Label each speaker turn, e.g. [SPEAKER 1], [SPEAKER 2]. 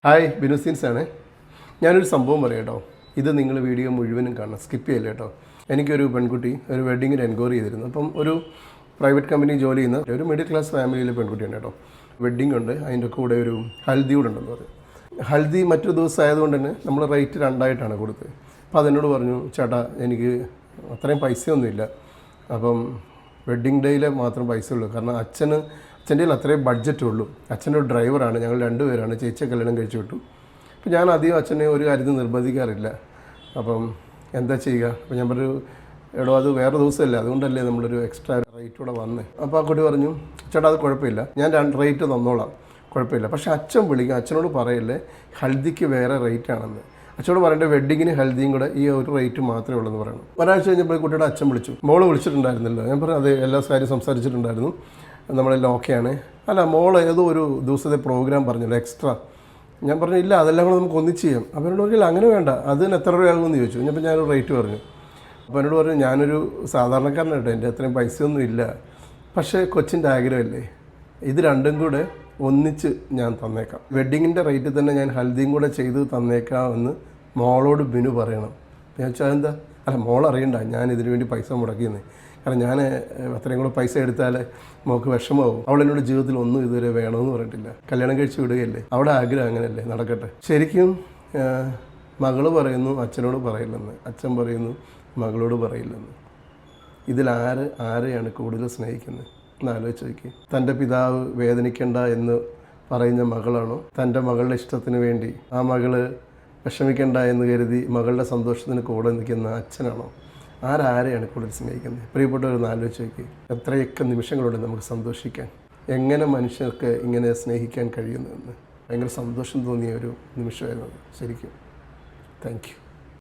[SPEAKER 1] Hi ബിനുസീൻസ് ആണ്. ഞാനൊരു സംഭവം പറയാം കേട്ടോ. ഇത് നിങ്ങൾ വീഡിയോ മുഴുവനും കാണണം, സ്കിപ്പ് ചെയ്യില്ല കേട്ടോ. എനിക്കൊരു പെൺകുട്ടി ഒരു വെഡ്ഡിങ്ങിന് എൻക്വയറി ചെയ്തിരുന്നു. അപ്പം ഒരു പ്രൈവറ്റ് കമ്പനി ജോലി ചെയ്യുന്ന ഒരു മിഡിൽ ക്ലാസ് ഫാമിലിയിലെ പെൺകുട്ടിയാണ് കേട്ടോ. വെഡ്ഡിങ് ഉണ്ട്, അതിൻ്റെ കൂടെ ഒരു ഹൽദി കൂടെ ഉണ്ടെന്ന് പറയും. ഹൽദി മറ്റൊരു ദിവസം ആയതുകൊണ്ട് തന്നെ നമ്മൾ റേറ്റ് രണ്ടായിട്ടാണ് കൊടുത്തത്. അപ്പോൾ അതെന്നോട് പറഞ്ഞു, ചേട്ടാ എനിക്ക് അത്രയും പൈസയൊന്നുമില്ല, അപ്പം വെഡ്ഡിങ് ഡേയിൽ മാത്രം പൈസ ഉള്ളൂ. കാരണം അച്ഛൻ്റെ കയ്യിൽ അത്രയും ബഡ്ജറ്റ് ഉള്ളൂ. അച്ഛനൊരു ഡ്രൈവറാണ്, ഞങ്ങൾ രണ്ടുപേരാണ്. ചേച്ചിയെ കല്യാണം കഴിച്ചു വിട്ടു. അപ്പോൾ ഞാൻ അധികം അച്ഛനെ ഒരു കാര്യത്തിൽ നിർബന്ധിക്കാറില്ല. അപ്പം എന്താ ചെയ്യുക? അപ്പോൾ ഞാൻ പറഞ്ഞു, എടോ അത് വേറെ ദിവസമല്ല, അതുകൊണ്ടല്ലേ നമ്മളൊരു എക്സ്ട്രാ റേറ്റ് കൂടെ വന്നേ. അപ്പോൾ ആ കുട്ടി പറഞ്ഞു, ചേട്ടാ അത് കുഴപ്പമില്ല, ഞാൻ റേറ്റ് തന്നോളാം, കുഴപ്പമില്ല. പക്ഷേ അച്ഛൻ വിളിക്കും, അച്ഛനോട് പറയല്ലേ ഹൽദിക്ക് വേറെ റേറ്റ് ആണെന്ന്. അച്ഛനോട് പറയേണ്ട വെഡ്ഡിങ്ങിന് ഹൽദിയും കൂടെ ഈ ഒരു റേറ്റ് മാത്രമേ ഉള്ളൂ എന്ന് പറയണം. ഒരാഴ്ച കഴിഞ്ഞപ്പോൾ കുട്ടിയുടെ അച്ഛൻ വിളിച്ചു, മോള് വിളിച്ചിട്ടുണ്ടായിരുന്നല്ലോ. ഞാൻ പറഞ്ഞു അതെ, എല്ലാ കാര്യം സംസാരിച്ചിട്ടുണ്ടായിരുന്നു, നമ്മളെല്ലാം ഓക്കെയാണ്. അല്ല, മോള് ഏതോ ഒരു ദിവസത്തെ പ്രോഗ്രാം പറഞ്ഞല്ലോ എക്സ്ട്രാ. ഞാൻ പറഞ്ഞു ഇല്ല, അതെല്ലാം കൂടെ നമുക്ക് ഒന്നിച്ച് ചെയ്യാം. അപ്പോൾ എന്നോട് പറയില്ല അങ്ങനെ വേണ്ട, അതിന് എത്ര രൂപയാകുമെന്ന് ചോദിച്ചു. അപ്പോൾ ഞാനൊരു റേറ്റ് പറഞ്ഞു. അപ്പോൾ എന്നോട് പറഞ്ഞു, ഞാനൊരു സാധാരണക്കാരനായിട്ട് എൻ്റെ അത്രയും പൈസയൊന്നും ഇല്ല, പക്ഷേ കൊച്ചിൻ്റെ ആഗ്രഹമല്ലേ, ഇത് രണ്ടും കൂടെ ഒന്നിച്ച് ഞാൻ തന്നേക്കാം. വെഡ്ഡിങ്ങിൻ്റെ റേറ്റിൽ തന്നെ ഞാൻ ഹൽദിയും കൂടെ ചെയ്ത് തന്നേക്കാം എന്ന് മോളോട് ബിനു പറയണം. ഞാൻ വെച്ചാൽ എന്താ, അല്ല മോൾ അറിയണ്ട ഞാൻ ഇതിനു വേണ്ടി പൈസ മുടക്കിയെന്ന്. കാരണം ഞാൻ അത്രയും കൂടെ പൈസ എടുത്താൽ മോൾക്ക് വിഷമമാവും. അവളെന്നോട് ജീവിതത്തിൽ ഒന്നും ഇതുവരെ വേണമെന്ന് പറഞ്ഞിട്ടില്ല. കല്യാണം കഴിച്ച് വിടുകയല്ലേ, അവിടെ ആഗ്രഹം അങ്ങനെയല്ലേ, നടക്കട്ടെ. ശരിക്കും മകള് പറയുന്നു അച്ഛനോട് പറയില്ലെന്ന്, അച്ഛൻ പറയുന്നു മകളോട് പറയില്ലെന്ന്. ആരെയാണ് കൂടുതൽ സ്നേഹിക്കുന്നത് എന്ന് ആലോചിച്ച് നോക്കി. തൻ്റെ പിതാവ് വേദനിക്കേണ്ട എന്ന് പറയുന്ന മകളാണോ, തൻ്റെ മകളുടെ ഇഷ്ടത്തിന് വേണ്ടി ആ മകള് വിഷമിക്കേണ്ട എന്ന് കരുതി മകളുടെ സന്തോഷത്തിന് കൂടെ നിൽക്കുന്ന അച്ഛനാണോ? ആരെയാണ് കൂടുതൽ സ്നേഹിക്കുന്നത്? പ്രിയപ്പെട്ടവരൊന്ന് ആലോചിച്ച് നോക്കി. എത്രയൊക്കെ നിമിഷങ്ങളുണ്ട് നമുക്ക് സന്തോഷിക്കാൻ. എങ്ങനെ മനുഷ്യർക്ക് ഇങ്ങനെ സ്നേഹിക്കാൻ കഴിയുന്നതെന്ന് ഭയങ്കര സന്തോഷം തോന്നിയ ഒരു നിമിഷമായിരുന്നു ശരിക്കും. Thank you.